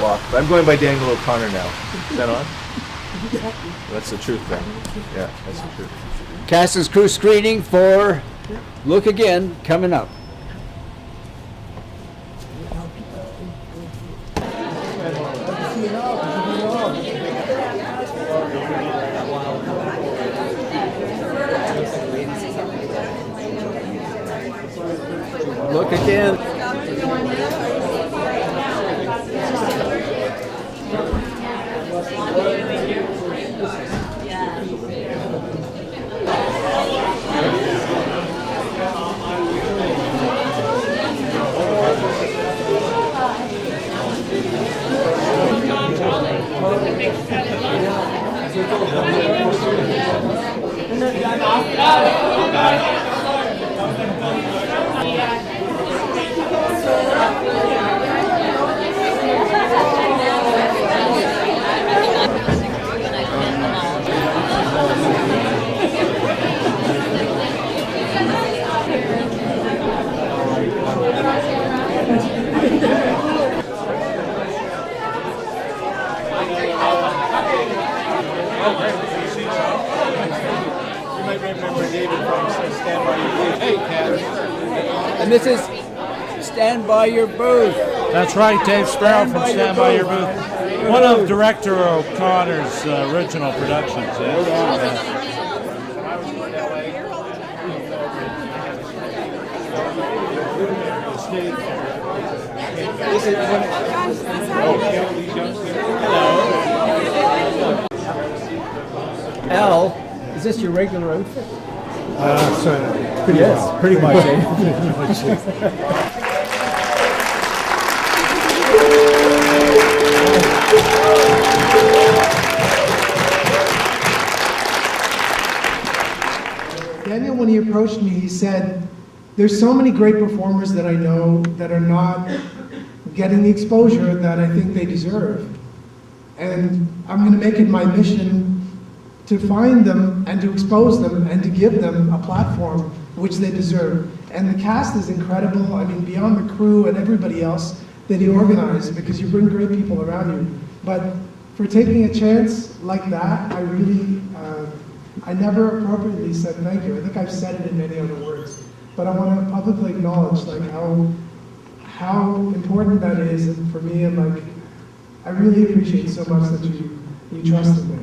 walk. But I'm going by Daniel O'Connor now. Is that on? That's the truth then. Yeah, that's the truth. Cast and crew screening for Look Again coming up. Look Again. And this is Stand By Your Booth. That's right, Dave Sparrow from Stand By Your Booth. One of Director O'Connor's original productions. Al, is this your regular outfit? Pretty much. Daniel, when he approached me, he said, there's so many great performers that I know that are not getting the exposure that I think they deserve. And I'm going to make it my mission to find them and to expose them and to give them a platform which they deserve. And the cast is incredible. I mean, beyond the crew and everybody else that you organize, because you bring great people around you. But for taking a chance like that, I really, I never appropriately said thank you. I think I've said it in many other words. But I want to publicly acknowledge like how important that is for me, and like I really appreciate so much that you trusted me.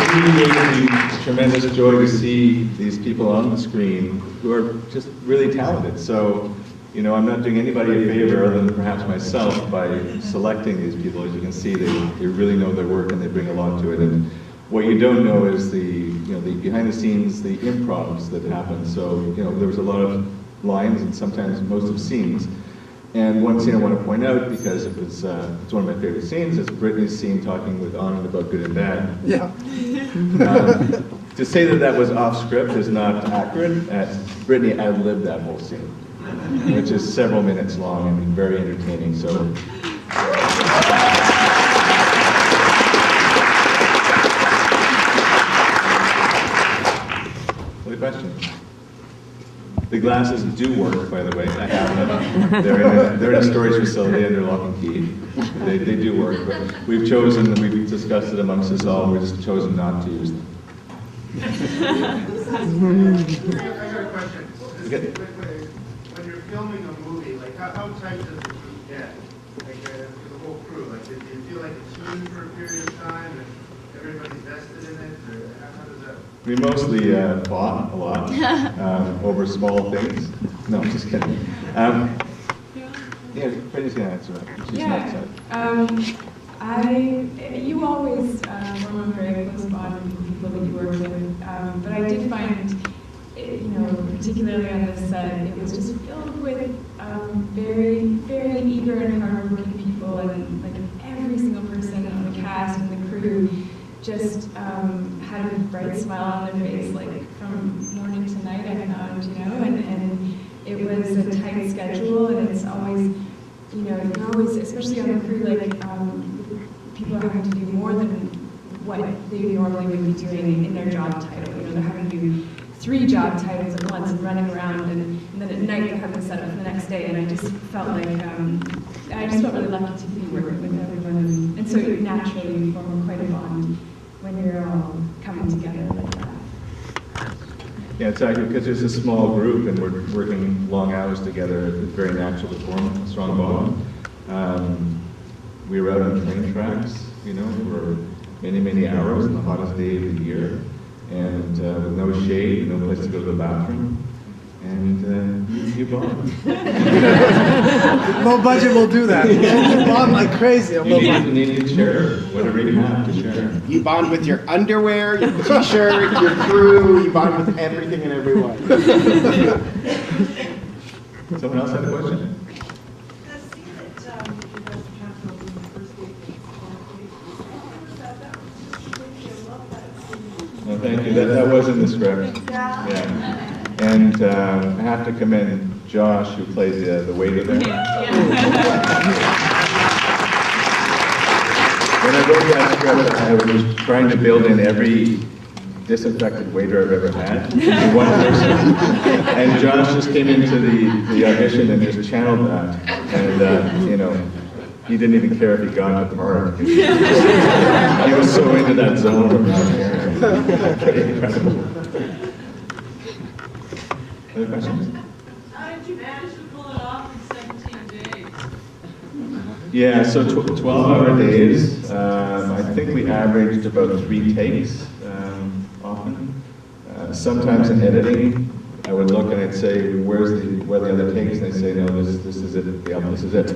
It really gave me tremendous joy to see these people on the screen who are just really talented. So, you know, I'm not doing anybody a favor other than perhaps myself by selecting these people. As you can see, they really know their work and they bring a lot to it. And what you don't know is the behind the scenes, the improvs that happen. So, you know, there was a lot of lines and sometimes most of scenes. And one scene I want to point out, because it's one of my favorite scenes, is Brittany's scene talking with Anand about good and bad. Yeah. To say that that was off script is not accurate. Brittany ad-libbed that whole scene, which is several minutes long and very entertaining. So. Any questions? The glasses do work, by the way. I have them. They're in a storage facility under lock and key. They do work, but we've discussed it amongst us all, we've just chosen not to use them. I got a question. Okay. When you're filming a movie, like how tight does the crew get? Like the whole crew, like do you feel like a team for a period of time and everybody's vested in it, or how does that? We mostly fought a lot over small things. No, I'm just kidding. Yeah, Brittany's gonna answer that. She's not excited. You always form a very close bond with the people that you work with, but I did find, particularly on this set, it was just filled with very, very eager and hardworking people, and like every single person on the cast and the crew just had a bright smile on their face, like from morning to night, I found, and it was a tight schedule, and it's always, you're always, especially on the crew, like people are having to do more than what they normally would be doing in their job title. You know, they're having to do 3 job titles at once and running around, and then at night they're having to set up for the next day. And I just felt like, I just felt really lucky to be working with everyone. And so naturally you form quite a bond when you're all coming together like that. Yeah, exactly, because there's a small group and we're working long hours together. It's very natural to form a strong bond. We were out on train tracks, you know, for many, many hours on the hottest day of the year, and with no shade, no place to go to the bathroom, and you bond. Low budget will do that. We'll bond like crazy. You need to share whatever you have to share. You bond with your underwear, your t-shirt, your crew, you bond with everything and everyone. Someone else have a question? The scene that you guys were talking about in the first week, that was just really, I love that scene. Well, thank you. That was in the script. Yeah. And I have to commend Josh, who plays the waiter there. When I wrote that script, I was trying to build in every disinfected waiter I've ever had in one person. And Josh just came into the audition and just channeled that. And, you know, he didn't even care if he got the part. He was so into that zone of not caring. Pretty incredible. Other questions? How did you manage to pull it off in 17 days? Yeah, so 12-hour days. I think we averaged about 3 takes often. Sometimes in editing, I would look and I'd say, where are the other takes? And they'd say, no, this is it. Yeah, this is it.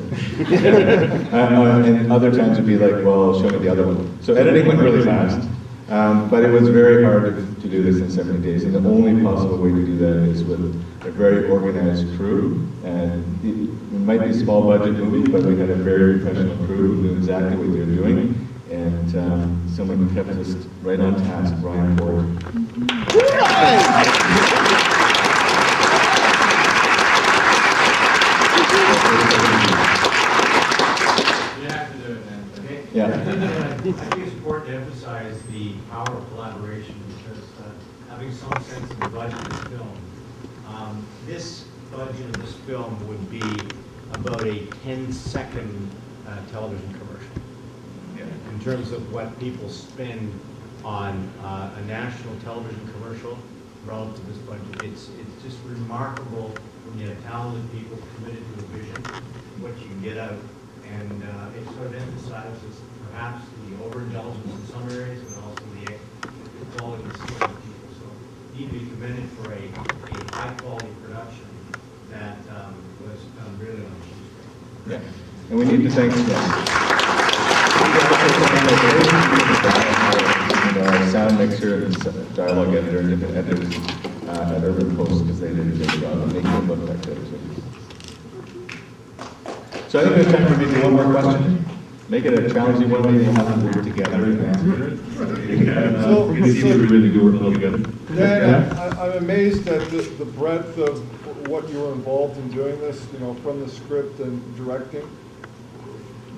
And other times it'd be like, well, show me the other one. So editing went really fast. But it was very hard to do this in 70 days, and the only possible way to do that is with a very organized crew. And it might be a small budget movie, but we had a very professional crew who knew exactly what they were doing, and someone who kept us right on task, Brian Ford. Yeah. I think it's important to emphasize the power of collaboration because having some sense of the budget of the film, this budget of this film would be about a 10-second television commercial. Yeah. In terms of what people spend on a national television commercial relative to this budget, it's just remarkable when you have talented people committed to a vision, what you can get out. And it sort of emphasizes perhaps the overindulgence in some areas, but also the quality and skill of people. So you need to be commended for a high-quality production that was done really on the shoestring. Yeah, and we need to thank our sound mixer and dialogue editor and different editors at Urban Post because they did a good job of making it look like that. So I think there's time for maybe one more question. Make it a challenging one, maybe have to work together and answer it. We can see if we really do work well together. Yeah, I'm amazed at the breadth of what you were involved in doing this, you know, from the script and directing.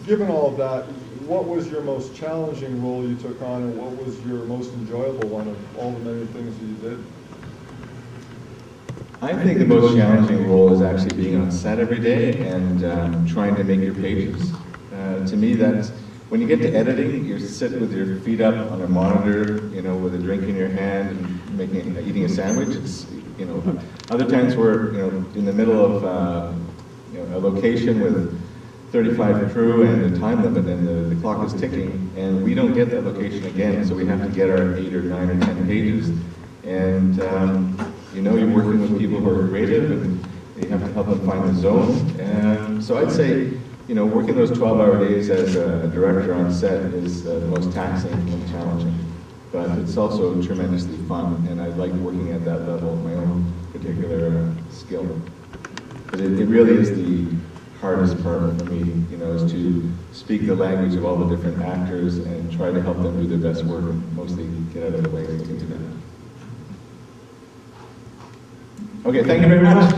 Given all of that, what was your most challenging role you took on, and what was your most enjoyable one of all the many things that you did? I think the most challenging role is actually being on set every day and trying to make your pages. To me, that's when you get to editing, you're sitting with your feet up on a monitor, you know, with a drink in your hand and eating a sandwich. It's, you know, other times we're, you know, in the middle of you know, a location with 35 crew and a time limit, and the clock is ticking, and we don't get that location again, so we have to get our 8 or 9 or 10 pages. And you know, you're working with people who are creative, and you have to help them find the zone. And so I'd say, you know, working those 12-hour days as a director on set is the most taxing and challenging. But it's also tremendously fun, and I like working at that level of my own particular skill. But it really is the hardest part for me, you know, is to speak the language of all the different actors and try to help them do their best work and mostly get out of the way so they can do that. Okay, thank you very much.